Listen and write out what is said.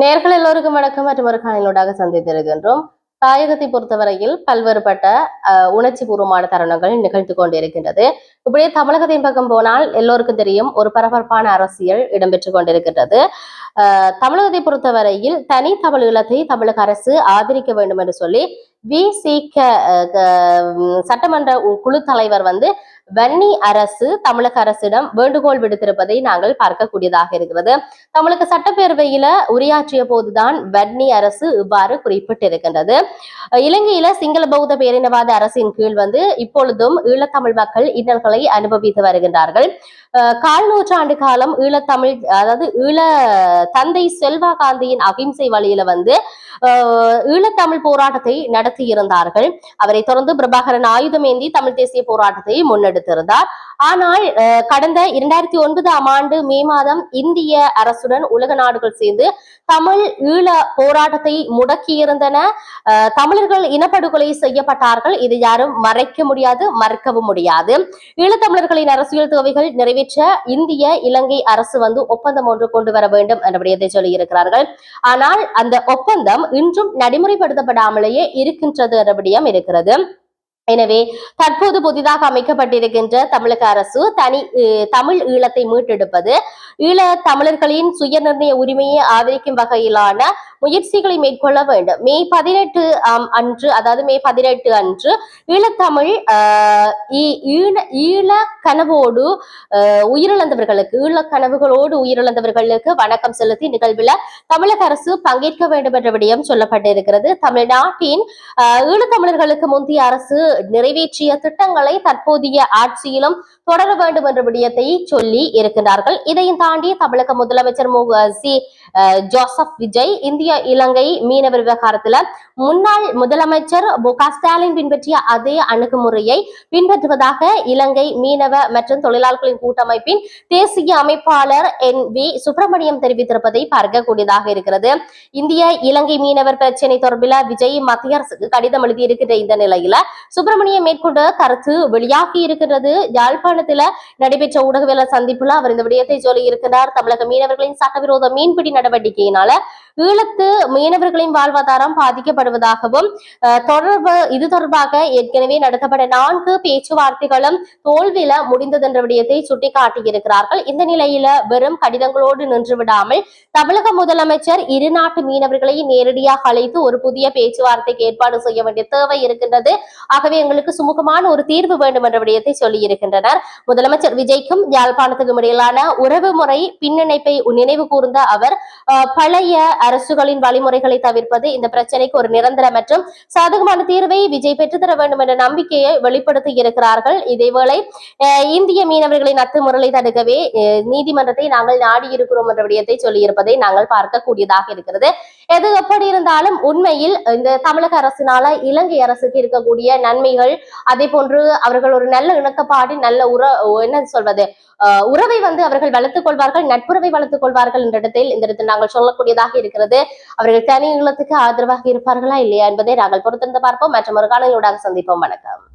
நேர்கள் எல்லோருக்கும் வணக்கம் மற்றும் ஒரு காணொலியோடாக சந்தித்திருக்கின்றோம். தாயகத்தை பொறுத்தவரையில் பல்வேறுபட்ட உணர்ச்சி பூர்வமான தருணங்கள் நிகழ்த்து கொண்டிருக்கின்றது. இப்படியே தமிழகத்தின் பக்கம் போனால் எல்லோருக்கும் தெரியும், ஒரு பரபரப்பான அரசியல் இடம்பெற்றுக் கொண்டிருக்கின்றது. தமிழகத்தை பொறுத்தவரையில் தனி தமிழீழத்தை தமிழக அரசு ஆதரிக்க வேண்டும் என்று சொல்லி விசிக சட்டமன்ற குழு தலைவர் வன்னி அரசு தமிழக அரசிடம் வேண்டுகோள் விடுத்திருப்பதை நாங்கள் பார்க்கக்கூடியதாக இருக்கிறது. தமிழக சட்டப்பேரவையில உரையாற்றிய போதுதான் வன்னி அரசு இவ்வாறு குறிப்பிட்டிருக்கின்றது. இலங்கையில சிங்கள பௌத்த பேரினவாத அரசின் கீழ் இப்பொழுதும் ஈழத்தமிழ் மக்கள் இன்னல்களை அனுபவித்து வருகின்றார்கள். கால் நூற்றாண்டு காலம் ஈழத்தமிழ், அதாவது ஈழ தந்தை செல்வா காந்தியின் அகிம்சை வழியில ஈழத்தமிழ் போராட்டத்தை நடத்தி இருந்தார்கள். அவரை தொடர்ந்து பிரபாகரன் ஆயுதமேந்தி தமிழ் தேசிய போராட்டத்தை முன்னெடுத்திருந்தார். ஆனால் கடந்த 2009ஆம் ஆண்டு மே மாதம் இந்திய அரசுடன் உலக நாடுகள் சேர்ந்து தமிழ் ஈழ போராட்டத்தை முடக்கியிருந்தன. தமிழர்கள் இனப்படுகொலை செய்யப்பட்டார்கள். இது யாரும் மறைக்க முடியாது, மறுக்கவும் முடியாது. ஈழத்தமிழர்களின் அரசியல் தேவைகள் நிறைவேற்ற இந்திய இலங்கை அரசு ஒப்பந்தம் ஒன்று கொண்டு வர வேண்டும் என்ற விடயத்தை சொல்லியிருக்கிறார்கள். ஆனால் அந்த ஒப்பந்தம் இன்றும் நடைமுறைப்படுத்தப்படாமலேயே இருக்கின்றது என்ற விடயம் இருக்கிறது. எனவே தற்போது புதிதாக அமைக்கப்பட்டிருக்கின்ற தமிழக அரசு தமிழ் ஈழத்தை மீட்டெடுப்பது, ஈழ தமிழர்களின் சுய நிர்ணய உரிமையை ஆதரிக்கும் வகையிலான முயற்சிகளை மேற்கொள்ள வேண்டும். மே 18 அன்று ஈழத்தமிழ் ஈழ கனவோடு உயிரிழந்தவர்களுக்கு, ஈழ கனவுகளோடு உயிரிழந்தவர்களுக்கு வணக்கம் செலுத்தி நிகழ்வில் தமிழக அரசு பங்கேற்க வேண்டும் என்ற விடயம் சொல்லப்பட்டிருக்கிறது. தமிழ்நாட்டின் ஈழத்தமிழர்களுக்கு முந்தைய அரசு நிறைவேற்றிய திட்டங்களை தற்போதைய ஆட்சியிலும் தொடர வேண்டும் என்ற விடயத்தை சொல்லி இருக்கின்றார்கள். இதையும் தாண்டி தமிழக முதலமைச்சர் ஜோசப் விஜய் இந்திய இலங்கை மீனவர் விவகாரத்துல முன்னாள் முதலமைச்சர் ஸ்டாலின் பின்பற்றிய அதே அணுகுமுறையை பின்பற்றுவதாக இலங்கை மீனவ மற்றும் தொழிலாளர்களின் கூட்டமைப்பின் தேசிய அமைப்பாளர் NV சுப்பிரமணியம் தெரிவித்திருப்பதை பார்க்கக்கூடியதாக இருக்கிறது. இந்திய இலங்கை மீனவர் பிரச்சினை தொடர்பில் விஜய் மத்திய அரசுக்கு கடிதம் எழுதியிருக்கின்ற இந்த நிலையில சுப்பிரமணியம் மேற்கொண்ட கருத்து வெளியாகி இருக்கின்றது. யாழ்ப்பாணத்துல நடைபெற்ற ஊடகவியலாளர் சந்திப்புல அவர் இந்த விடயத்தை சொல்லி இருக்கிறார். தமிழக மீனவர்களின் சட்டவிரோத மீன்பிடி நடவடிக்கையினால ஈழத்து மீனவர்களின் வாழ்வாதாரம் பாதிக்கப்படுவதாகவும் இது தொடர்பாக ஏற்கனவே நடத்தப்பட்ட 4 பேச்சுவார்த்தைகளும் தோல்வியில முடிந்தது என்ற விடயத்தை சுட்டிக்காட்டியிருக்கிறார்கள். இந்த நிலையில வெறும் கடிதங்களோடு நின்று விடாமல் தமிழக முதலமைச்சர் இரு நாட்டு மீனவர்களை நேரடியாக அழைத்து ஒரு புதிய பேச்சுவார்த்தைக்கு ஏற்பாடு செய்ய வேண்டிய தேவை இருக்கின்றது. ஆகவே எங்களுக்கு சுமூகமான ஒரு தீர்வு வேண்டும் என்ற விடயத்தை சொல்லி இருக்கின்றனர். முதலமைச்சர் விஜய்க்கும் யாழ்ப்பாணத்துக்கும் இடையிலான உறவு முறை பின்னிணைப்பை நினைவு கூர்ந்த அவர் பழைய அரசுகளின் வழிமுறைகளை தவிர்ப்பது இந்த பிரச்சனைக்கு ஒரு நிரந்தர மற்றும் சாதகமான தீர்வை விஜய் பெற்றுத்தர வேண்டும் என்ற நம்பிக்கையை வெளிப்படுத்தி இருக்கிறார்கள். இதேவேளை இந்திய மீனவர்களின் அத்துமுறையை தடுக்கவே நீதிமன்றத்தை நாங்கள் நாடி இருக்கிறோம் என்ற விடயத்தை சொல்லியிருப்பதை நாங்கள் பார்க்கக்கூடியதாக இருக்கிறது. எது எப்படி இருந்தாலும் உண்மையில் இந்த தமிழக அரசினால இலங்கை அரசுக்கு இருக்கக்கூடிய நன்மைகள், அதே போன்று அவர்கள் ஒரு நல்ல இணக்கப்பாடு, நல்ல உறவை அவர்கள் வளர்த்துக் கொள்வார்கள், நட்புறவை வளர்த்துக் கொள்வார்கள் என்ற இடத்தில் இந்த இடத்தில் நாங்கள் சொல்லக்கூடியதாக இருக்கிறது. அவர்கள் தனி ஈழத்துக்கு ஆதரவாக இருப்பார்களா இல்லையா என்பதை நாங்கள் பொறுத்திருந்து பார்ப்போம். மற்றும் ஒரு காணொலியோடாக சந்திப்போம். வணக்கம்.